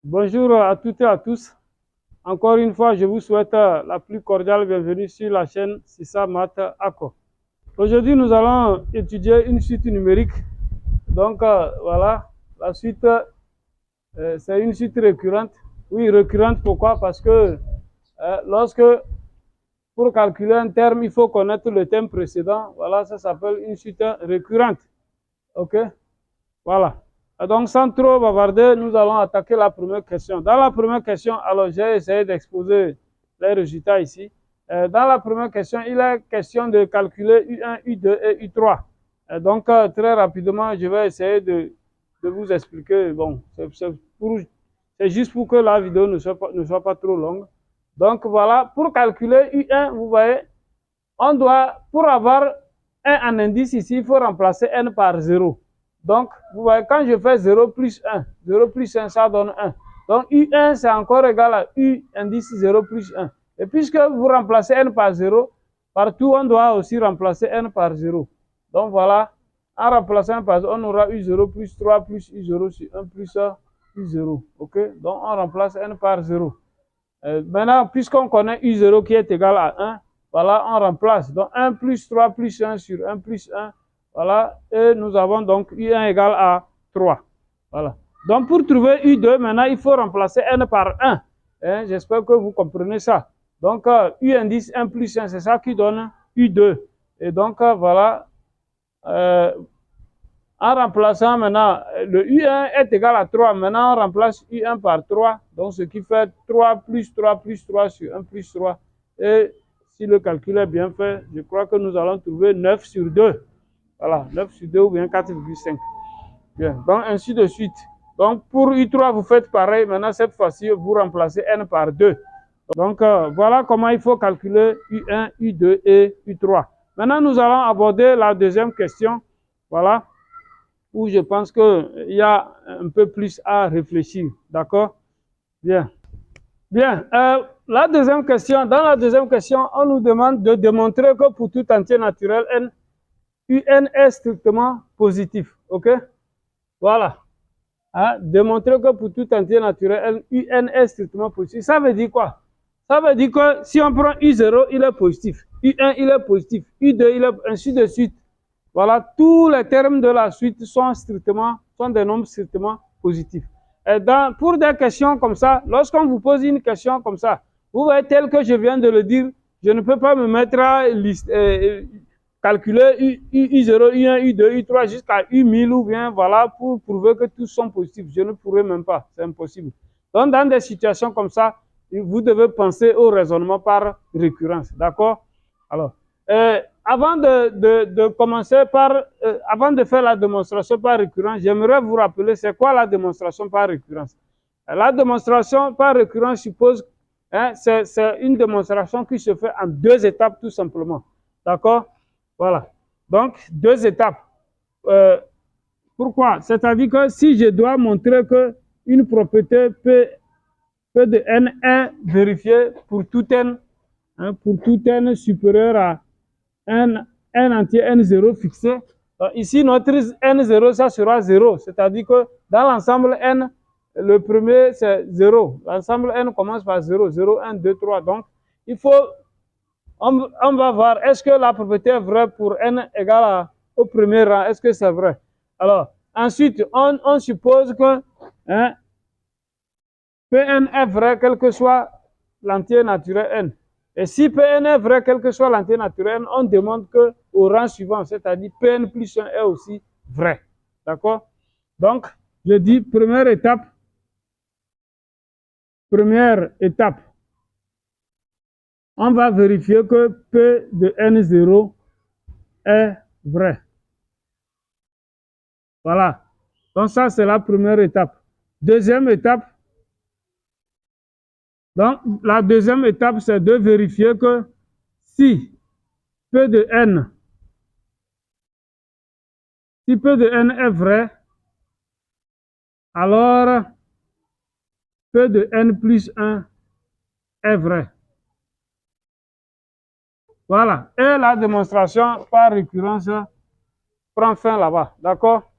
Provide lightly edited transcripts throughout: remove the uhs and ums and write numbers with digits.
Bonjour à toutes et à tous. Encore une fois, je vous souhaite la plus cordiale bienvenue sur la chaîne Sissa Math Ako. Aujourd'hui, nous allons étudier une suite numérique. Donc, voilà, la suite, c'est une suite récurrente. Oui, récurrente, pourquoi? Parce que lorsque, pour calculer un terme, il faut connaître le terme précédent. Voilà, ça s'appelle une suite récurrente. OK? Voilà. Donc, sans trop bavarder, nous allons attaquer la première question. Dans la première question, alors j'ai essayé d'exposer les résultats ici. Dans la première question, il est question de calculer U1, U2 et U3. Donc, très rapidement, je vais essayer de vous expliquer. Bon, c'est juste pour que la vidéo ne soit pas trop longue. Donc, voilà, pour calculer U1, vous voyez, on doit, pour avoir un en indice ici, il faut remplacer n par 0. Donc, vous voyez, quand je fais 0 plus 1, 0 plus 1, ça donne 1. Donc, U1, c'est encore égal à U indice 0 plus 1. Et puisque vous remplacez n par 0, partout, on doit aussi remplacer n par 0. Donc, voilà, en remplaçant n par 0, on aura U0 plus 3 plus U0 sur 1 plus U0. OK? Donc, on remplace n par 0. Maintenant, puisqu'on connaît U0 qui est égal à 1, voilà, on remplace. Donc 1 plus 3 plus 1 sur 1 plus 1. Voilà. Et nous avons donc U1 égale à 3. Voilà. Donc pour trouver U2, maintenant, il faut remplacer n par 1. Hein, j'espère que vous comprenez ça. Donc U indice 1 plus 1, c'est ça qui donne U2. Et donc voilà. En remplaçant maintenant, le U1 est égal à 3. Maintenant, on remplace U1 par 3. Donc, ce qui fait 3 plus 3 plus 3 sur 1 plus 3. Et si le calcul est bien fait, je crois que nous allons trouver 9 sur 2. Voilà, 9 sur 2 ou bien 4,5. Bien, donc ainsi de suite. Donc, pour U3, vous faites pareil. Maintenant, cette fois-ci, vous remplacez N par 2. Donc, voilà comment il faut calculer U1, U2 et U3. Maintenant, nous allons aborder la deuxième question. Voilà, où je pense qu'il y a un peu plus à réfléchir. D'accord? Bien. Bien. La deuxième question, dans la deuxième question, on nous demande de démontrer que pour tout entier naturel, UN est strictement positif. OK? Voilà. Démontrer que pour tout entier naturel, UN est strictement positif. Ça veut dire quoi? Ça veut dire que si on prend U0, il est positif. U1, il est positif. U2, il est ainsi de suite. Voilà, tous les termes de la suite sont des nombres strictement positifs. Et pour des questions comme ça, lorsqu'on vous pose une question comme ça, vous voyez tel que je viens de le dire, je ne peux pas me mettre à calculer U0, U1, U2, U3 jusqu'à U1000 ou bien voilà pour prouver que tous sont positifs. Je ne pourrais même pas, c'est impossible. Donc dans des situations comme ça, vous devez penser au raisonnement par récurrence, d'accord? Alors, avant de commencer par, avant de faire la démonstration par récurrence, j'aimerais vous rappeler c'est quoi la démonstration par récurrence. La démonstration par récurrence suppose, hein, c'est une démonstration qui se fait en deux étapes tout simplement. D'accord? Voilà. Donc, deux étapes. Euh, Pourquoi? C'est-à-dire que si je dois montrer que une propriété P de n est vérifiée pour tout n, hein, pour tout n supérieur à n entier n0 fixé. Donc, ici, notre n0, ça sera 0. C'est-à-dire que dans l'ensemble n, le premier, c'est 0. L'ensemble n commence par 0, 0, 1, 2, 3. Donc, il faut, on va voir, est-ce que la propriété est vraie pour n égale au premier rang? Est-ce que c'est vrai? Alors, ensuite, on suppose que hein, Pn est vrai, quel que soit l'entier naturel n. Et si Pn est vrai, quel que soit l'entier naturel n, on demande qu'au rang suivant, c'est-à-dire Pn plus 1 est aussi vrai. D'accord? Donc, je dis première étape, on va vérifier que P de N0 est vrai. Voilà. Donc, ça, c'est la première étape. Deuxième étape, donc, la deuxième étape, c'est de vérifier que si P de N est vrai, alors P de N plus 1 est vrai. Voilà. Et la démonstration par récurrence prend fin là-bas. D'accord?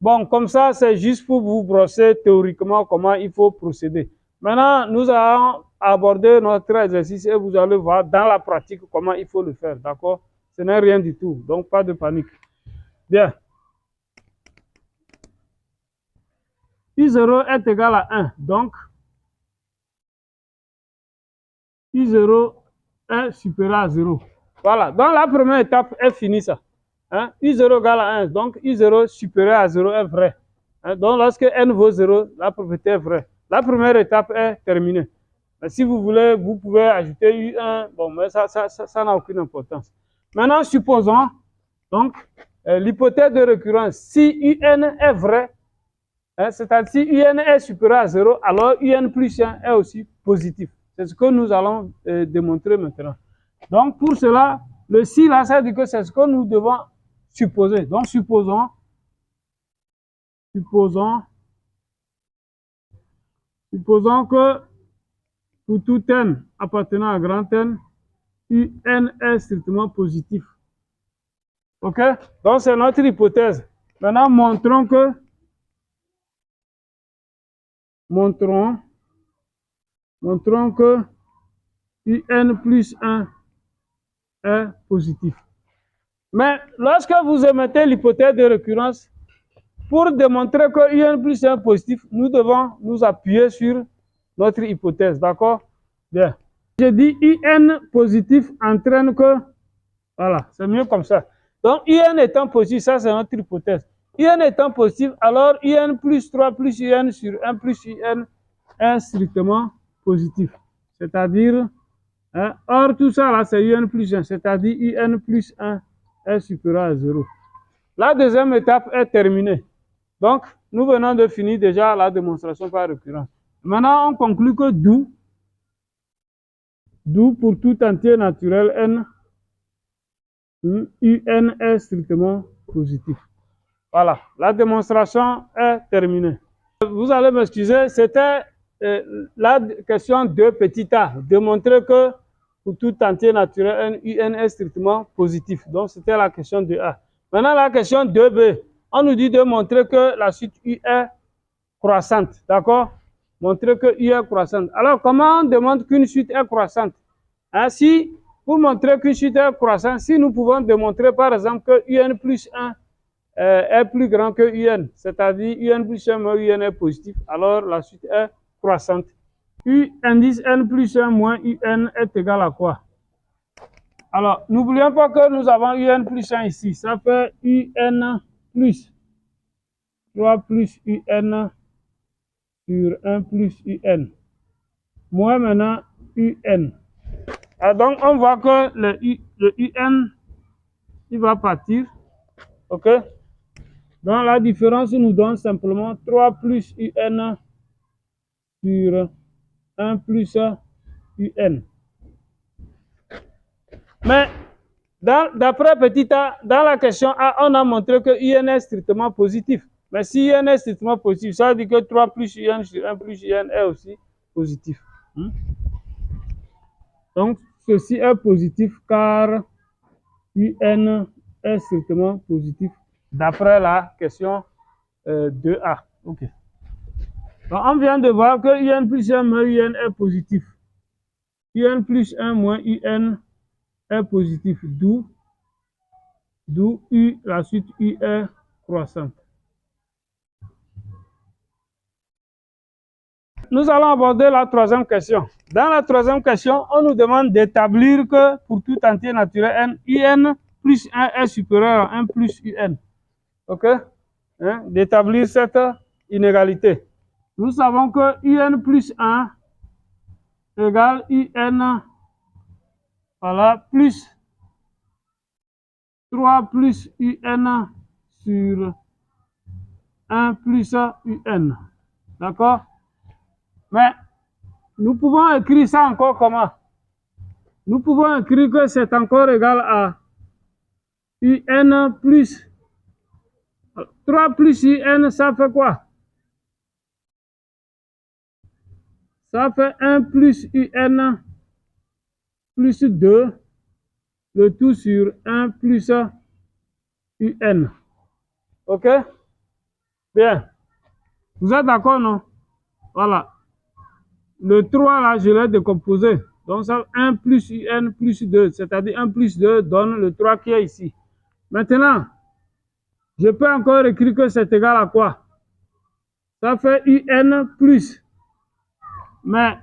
Bon, comme ça, c'est juste pour vous brosser théoriquement comment il faut procéder. Maintenant, nous allons aborder notre exercice et vous allez voir dans la pratique comment il faut le faire, d'accord? Ce n'est rien du tout, donc pas de panique. Bien. I0 est égal à 1, donc I0 est supérieur à 0. Voilà, donc la première étape est finie ça. Hein? I0 égale à 1, donc I0 supérieur à 0 est vrai. Hein? Donc lorsque n vaut 0, la propriété est vraie. La première étape est terminée. Mais si vous voulez, vous pouvez ajouter U1, bon, mais ça n'a aucune importance. Maintenant, supposons donc l'hypothèse de récurrence. Si UN est vrai, hein, c'est-à-dire si UN est supérieur à 0, alors UN plus 1 est aussi positif. C'est ce que nous allons démontrer maintenant. Donc, pour cela, le si là, ça veut dire que c'est ce que nous devons supposer. Donc, supposons que pour tout n appartenant à grand N, UN est strictement positif. OK? Donc, c'est notre hypothèse. Maintenant, montrons que UN plus 1 est positif. Mais lorsque vous émettez l'hypothèse de récurrence, pour démontrer que UN plus 1 est positif, nous devons nous appuyer sur notre hypothèse. D'accord? Bien. Je dis UN positif entraîne que, voilà, c'est mieux comme ça. Donc, UN étant positif, ça c'est notre hypothèse. UN étant positif, alors UN plus 3 plus UN sur 1 plus UN est strictement positif. C'est-à-dire, hein, or tout ça là, c'est UN plus 1, c'est-à-dire UN plus 1 est supérieur à 0. La deuxième étape est terminée. Donc, nous venons de finir déjà la démonstration par récurrence. Maintenant, on conclut que d'où pour tout entier naturel n, UN est strictement positif. Voilà, la démonstration est terminée. Vous allez m'excuser, c'était la question 2 petit a, démontrer que pour tout entier naturel n, UN est strictement positif. Donc, c'était la question 2a. Maintenant, la question 2b, on nous dit de montrer que la suite U est croissante, d'accord? Montrer que U est croissante. Alors, comment on démontre qu'une suite est croissante? Ainsi, pour montrer qu'une suite est croissante, si nous pouvons démontrer par exemple que UN plus 1 est plus grand que UN, c'est-à-dire UN plus 1 moins UN est positif, alors la suite est croissante. U indice N plus 1 moins UN est égal à quoi? Alors, n'oublions pas que nous avons UN plus 1 ici, ça fait UN plus 3 plus UN sur 1 plus UN, moins maintenant UN. Alors donc, on voit que le UN, il va partir, ok? Donc, la différence nous donne simplement 3 plus UN sur 1 plus UN. Mais, d'après petit a, dans la question A, on a montré que UN est strictement positif. Mais si UN est strictement positif, ça veut dire que 3 plus UN sur 1 plus UN est aussi positif. Donc, ceci est positif car UN est strictement positif d'après la question 2A. OK. Donc, on vient de voir que UN plus 1 moins UN est positif. UN plus 1 moins UN est positif. D'où U, la suite U est croissante. Nous allons aborder la troisième question. Dans la troisième question, on nous demande d'établir que pour tout entier naturel n, UN plus 1 est supérieur à 1 plus UN. OK? Hein? D'établir cette inégalité. Nous savons que UN plus 1 égale UN, voilà, plus 3 plus UN sur 1 plus UN. D'accord? Mais nous pouvons écrire ça encore comment? Nous pouvons écrire que c'est encore égal à UN plus 3 plus UN, ça fait quoi? Ça fait 1 plus UN plus 2, le tout sur 1 plus UN. OK? Bien. Vous êtes d'accord, non? Voilà. Le 3, là, je l'ai décomposé. Donc, ça 1 plus UN plus 2, c'est-à-dire 1 plus 2 donne le 3 qui est ici. Maintenant, je peux encore écrire que c'est égal à quoi? Ça fait UN plus. Mais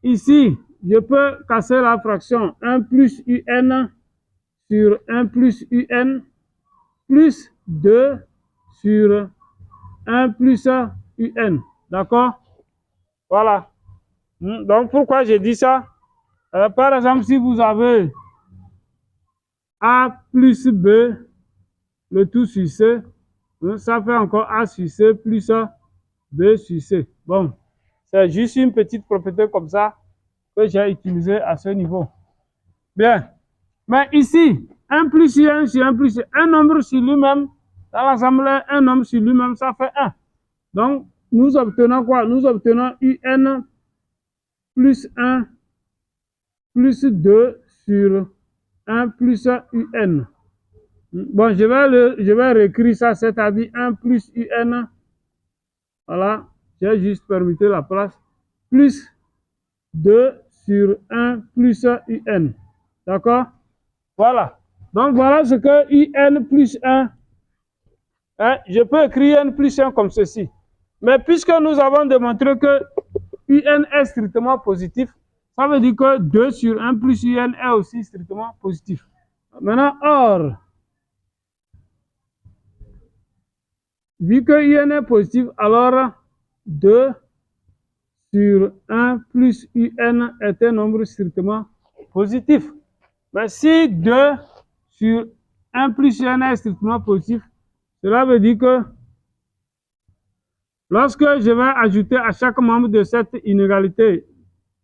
ici, je peux casser la fraction 1 plus UN sur 1 plus UN plus 2 sur 1 plus UN. D'accord? Voilà. Donc, pourquoi j'ai dit ça? Par exemple, si vous avez A plus B, le tout sur C, ça fait encore A sur C plus B sur C. Bon, c'est juste une petite propriété comme ça que j'ai utilisée à ce niveau. Bien. Mais ici, 1 plus 1 sur 1 plus 1 nombre sur lui-même, dans l'assemblée, un nombre sur lui-même, ça fait 1. Donc, nous obtenons quoi? Nous obtenons UN plus 1 plus 2 sur 1 plus UN. Bon, je vais réécrire ça, c'est-à-dire 1 plus UN. Voilà, j'ai juste permuté la place. Plus 2 sur 1 plus UN. D'accord? Voilà. Donc, voilà ce que UN plus 1. Hein, je peux écrire UN plus 1 comme ceci. Mais puisque nous avons démontré que UN est strictement positif, ça veut dire que 2 sur 1 plus UN est aussi strictement positif. Maintenant, or, vu que UN est positif, alors 2 sur 1 plus UN est un nombre strictement positif. Mais si 2 sur 1 plus UN est strictement positif, cela veut dire que lorsque je vais ajouter à chaque membre de cette inégalité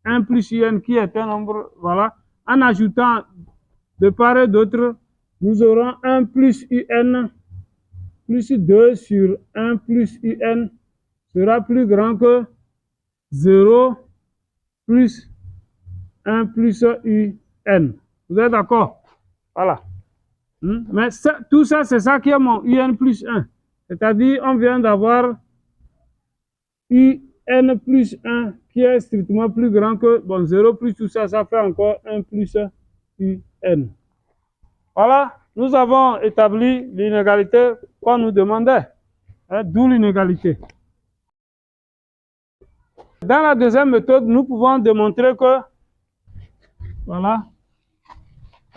1 plus UN qui est un nombre, voilà, en ajoutant de part et d'autre, nous aurons 1 plus UN plus 2 sur 1 plus UN sera plus grand que 0 plus 1 plus UN. Vous êtes d'accord? Voilà. Mais ça, tout ça, c'est ça qui est mon UN plus 1. C'est-à-dire, on vient d'avoir UN plus 1 qui est strictement plus grand que, bon, 0 plus tout ça, ça fait encore 1 plus UN. Voilà, nous avons établi l'inégalité qu'on nous demandait, hein, d'où l'inégalité. Dans la deuxième méthode, nous pouvons démontrer que, voilà,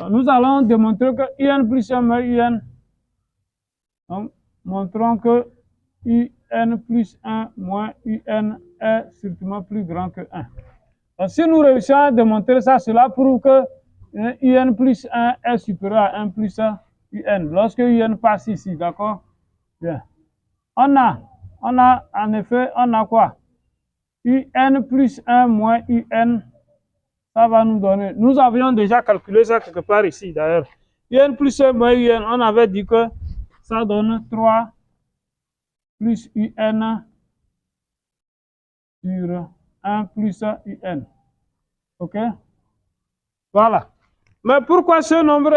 nous allons démontrer que UN plus 1 moins UN. Donc, montrons que UN plus 1 moins UN est strictement plus grand que 1. Donc, si nous réussissons à démontrer ça, cela prouve que UN plus 1 est supérieur à 1 plus UN. Lorsque UN passe ici, d'accord? Bien. On a en effet, on a quoi? UN plus 1 moins UN, ça va nous donner. Nous avions déjà calculé ça quelque part ici, d'ailleurs. UN plus 1 moins UN, on avait dit que ça donne 3 plus UN sur 1 plus UN. OK? Voilà. Mais pourquoi ce nombre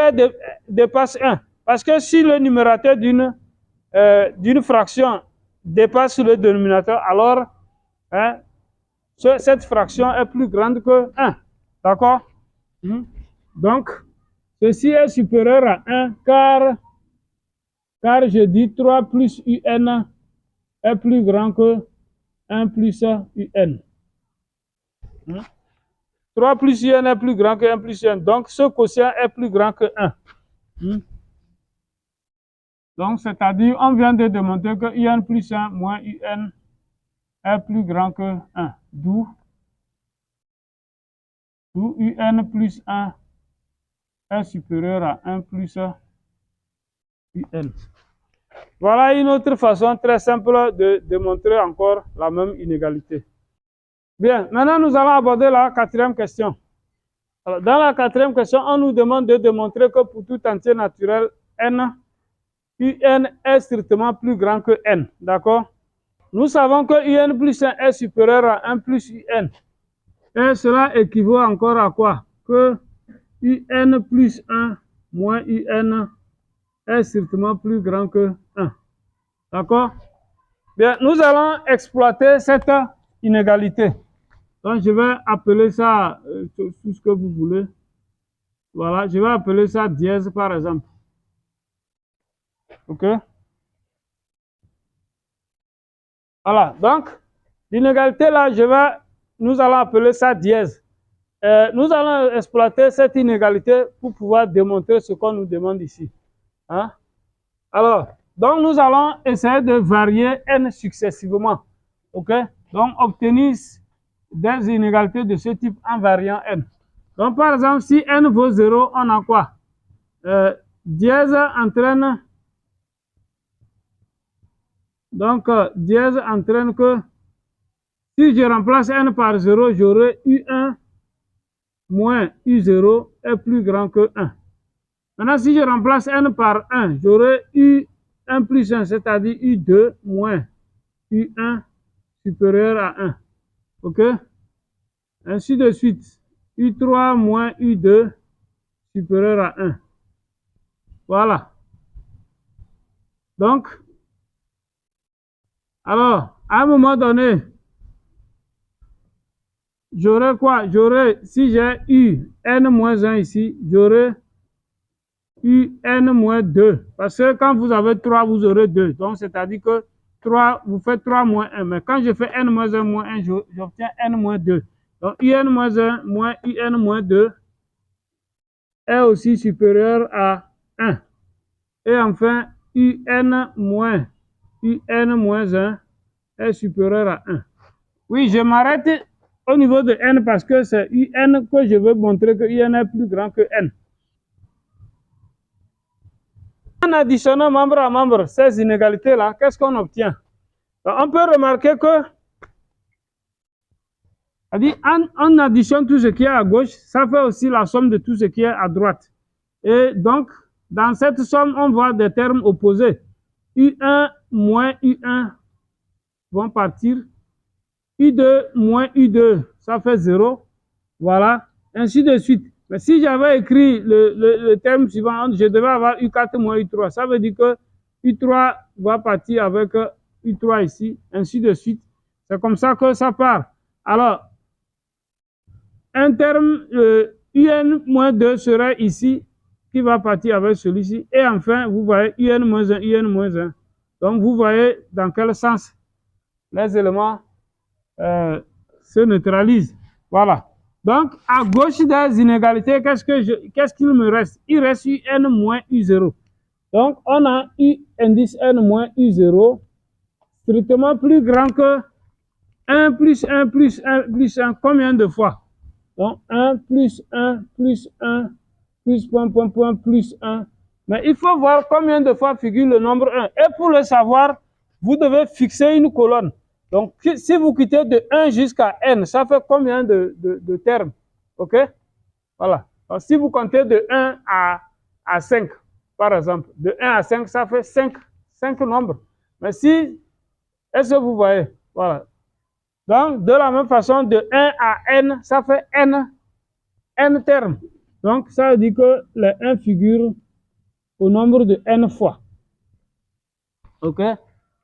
dépasse 1? Parce que si le numérateur d'une fraction dépasse le dénominateur, alors hein, cette fraction est plus grande que 1. D'accord? Donc, ceci est supérieur à 1 car je dis 3 plus UN est plus grand que 1 plus UN. 3 plus UN est plus grand que 1 plus UN. Donc, ce quotient est plus grand que 1. Donc, c'est-à-dire, on vient de démontrer que UN plus 1 moins UN est plus grand que 1. D'où UN plus 1 est supérieur à 1 plus UN. Voilà une autre façon très simple de démontrer encore la même inégalité. Bien, maintenant nous allons aborder la quatrième question. Alors, dans la quatrième question, on nous demande de démontrer que pour tout entier naturel n, UN est strictement plus grand que n. D'accord? Nous savons que UN plus 1 est supérieur à 1 plus UN. Et cela équivaut encore à quoi? Que UN plus 1 moins UN est strictement plus grand que 1. D'accord? Bien, nous allons exploiter cette inégalité. Donc, je vais appeler ça tout ce que vous voulez. Voilà, je vais appeler ça dièse par exemple. OK? Voilà, donc, l'inégalité là, nous allons appeler ça dièse. Nous allons exploiter cette inégalité pour pouvoir démontrer ce qu'on nous demande ici. Hein? Alors, donc nous allons essayer de varier n successivement. OK? Donc, obtenir des inégalités de ce type en variant n. Donc, par exemple, si n vaut 0, on a quoi? Dièse entraîne. Donc, dièse entraîne que si je remplace n par 0, j'aurai U1 moins U0 est plus grand que 1. Maintenant, si je remplace n par 1, j'aurai U1 plus 1, c'est-à-dire U2 moins U1 supérieur à 1. OK? Ainsi de suite. U3 moins U2 supérieur à 1. Voilà. Donc, alors, à un moment donné, j'aurai quoi? Si j'ai U n moins 1 ici, j'aurai UN moins 2. Parce que quand vous avez 3, vous aurez 2. Donc, c'est-à-dire que 3, vous faites 3 moins 1. Mais quand je fais n moins 1 moins 1, j'obtiens n moins 2. Donc, UN moins 1 moins UN moins 2 est aussi supérieur à 1. Et enfin, UN moins 1 est supérieur à 1. Oui, je m'arrête au niveau de n parce que c'est UN que je veux montrer que UN est plus grand que n. En additionnant membre à membre ces inégalités-là, qu'est-ce qu'on obtient? On peut remarquer que, on additionne tout ce qui est à gauche, ça fait aussi la somme de tout ce qui est à droite. Et donc, dans cette somme, on voit des termes opposés. U1 moins U1 vont partir. U2 moins U2, ça fait 0. Voilà, ainsi de suite. Mais si j'avais écrit le terme suivant, je devais avoir U4 moins U3. Ça veut dire que U3 va partir avec U3 ici, ainsi de suite. C'est comme ça que ça part. Alors, un terme UN-2 serait ici, qui va partir avec celui-ci. Et enfin, vous voyez UN-1, UN-1. Donc, vous voyez dans quel sens les éléments se neutralisent. Voilà. Donc, à gauche des inégalités, qu'est-ce qu'il me reste? Il reste UN moins U0. Donc, on a U indice N moins U0 strictement plus grand que 1 plus 1 plus 1 plus 1. Combien de fois? Donc, 1 plus 1 plus 1 plus point, point, point, plus 1. Mais il faut voir combien de fois figure le nombre 1. Et pour le savoir, vous devez fixer une colonne. Donc, si vous quittez de 1 jusqu'à n, ça fait combien de termes? OK? Voilà. Donc, si vous comptez de 1 à 5, par exemple, de 1 à 5, ça fait 5 nombres. Mais si, est-ce que vous voyez? Voilà. Donc, de la même façon, de 1 à n, ça fait n termes. Donc, ça veut dire que les 1 figurent au nombre de n fois. OK?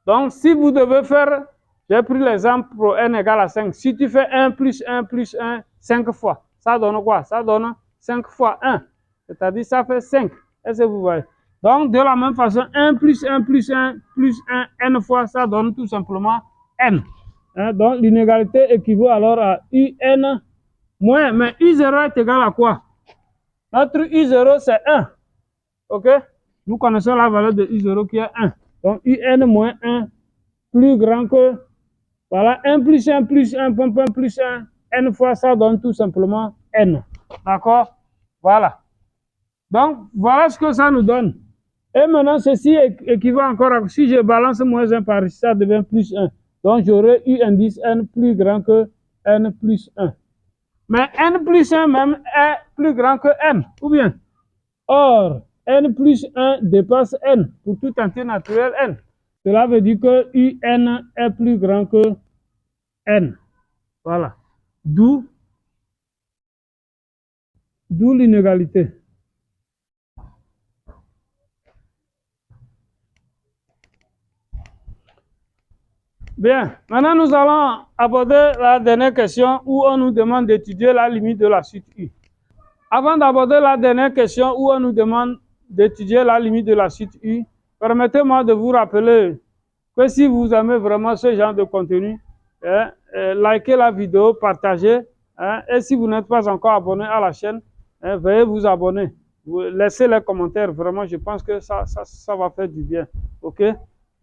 Donc, si vous devez faire, j'ai pris l'exemple pour n égale à 5. Si tu fais 1 plus 1 plus 1, 5 fois, ça donne quoi? Ça donne 5 fois 1. C'est-à-dire, ça fait 5. Est-ce que vous voyez? Donc, de la même façon, 1 plus 1 plus 1 plus 1, n fois, ça donne tout simplement n. Hein? Donc, l'inégalité équivaut alors à UN moins, mais U0 est égal à quoi? Notre U0, c'est 1. OK? Nous connaissons la valeur de U0 qui est 1. Donc, UN moins 1 plus grand que, voilà, 1 plus 1 plus 1, plus 1, n fois, ça donne tout simplement n. D'accord? Voilà. Donc, voilà ce que ça nous donne. Et maintenant, ceci équivaut encore à, si je balance moins 1 par ici, ça devient plus 1. Donc, j'aurai U indice n plus grand que n plus 1. Mais n plus 1 même est plus grand que n, ou bien? Or, n plus 1 dépasse n pour tout entier naturel n. Cela veut dire que UN est plus grand que n. Voilà. D'où l'inégalité. Bien, maintenant nous allons aborder la dernière question où on nous demande d'étudier la limite de la suite U. Avant d'aborder la dernière question où on nous demande d'étudier la limite de la suite U, permettez-moi de vous rappeler que si vous aimez vraiment ce genre de contenu, likez la vidéo, partagez, et si vous n'êtes pas encore abonné à la chaîne, veuillez vous abonner. Laissez les commentaires, vraiment, je pense que ça va faire du bien. OK?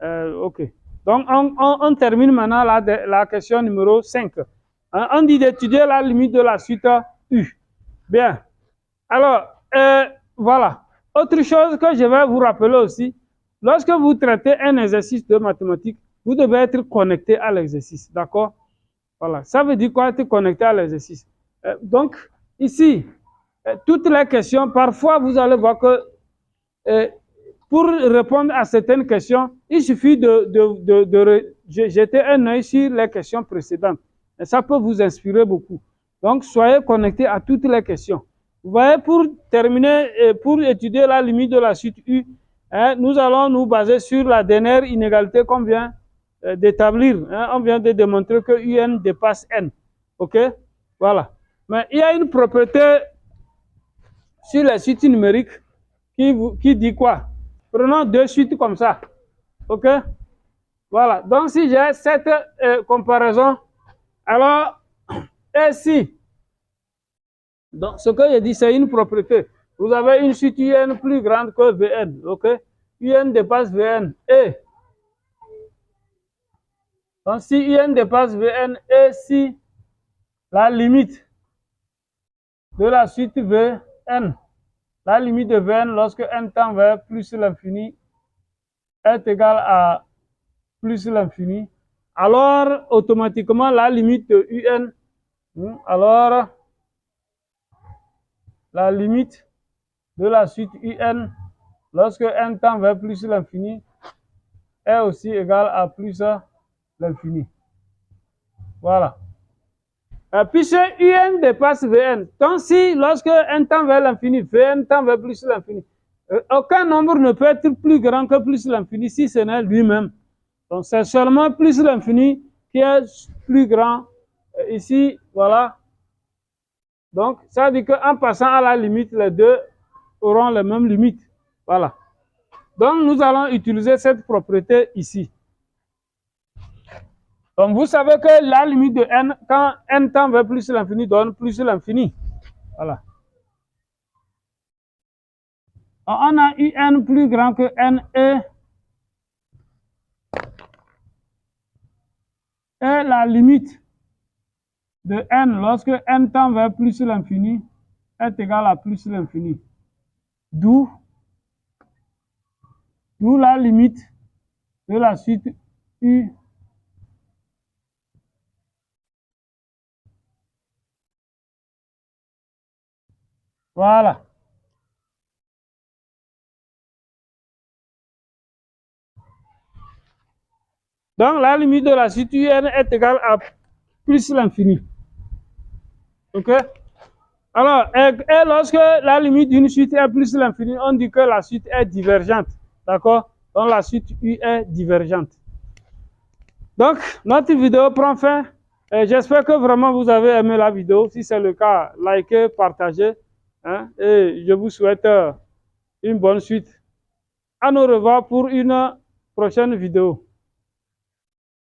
OK. Donc, on termine maintenant la question numéro 5. On dit d'étudier la limite de la suite U. Bien. Alors, voilà. Autre chose que je vais vous rappeler aussi, lorsque vous traitez un exercice de mathématiques, vous devez être connecté à l'exercice. D'accord? Voilà. Ça veut dire quoi être connecté à l'exercice? Donc, ici, toutes les questions, parfois vous allez voir que pour répondre à certaines questions, il suffit de jeter un œil sur les questions précédentes. Et ça peut vous inspirer beaucoup. Donc, soyez connectés à toutes les questions. Vous voyez, pour terminer, pour étudier la limite de la suite U, nous allons nous baser sur la dernière inégalité qu'on vient d'établir. On vient de démontrer que UN dépasse N. OK? Voilà. Mais il y a une propriété sur les suites numériques qui dit quoi? Prenons deux suites comme ça. OK? Voilà. Donc, si j'ai cette comparaison, alors, ici, donc, ce que je dis, c'est une propriété. Vous avez une suite UN plus grande que Vn. OK? UN dépasse Vn. Et, donc, si UN dépasse Vn et si la limite de la suite Vn, la limite de Vn lorsque n tend vers plus l'infini est égale à plus l'infini, alors automatiquement la limite de Un, alors la limite de la suite Un lorsque n tend vers plus l'infini est aussi égale à plus l'infini. Voilà. Puisque Un dépasse Vn, donc si lorsque n tend vers l'infini, Vn tend vers plus l'infini, aucun nombre ne peut être plus grand que plus l'infini si ce n'est lui-même. Donc c'est seulement plus l'infini qui est plus grand. Ici, voilà. Donc ça veut dire qu'en passant à la limite, les deux auront les mêmes limites. Voilà. Donc nous allons utiliser cette propriété ici. Donc vous savez que la limite de n, quand n tend vers plus l'infini, donne plus l'infini. Voilà. On a un plus grand que n et la limite de n lorsque n tend vers plus l'infini est égal à plus l'infini. D'où la limite de la suite U voilà. Donc la limite de la suite UN est égale à plus l'infini. OK? Alors, et lorsque la limite d'une suite est plus l'infini, on dit que la suite est divergente. D'accord? Donc la suite U est divergente. Donc, notre vidéo prend fin. J'espère que vraiment vous avez aimé la vidéo. Si c'est le cas, likez, partagez. Et je vous souhaite une bonne suite. À nous revoir pour une prochaine vidéo.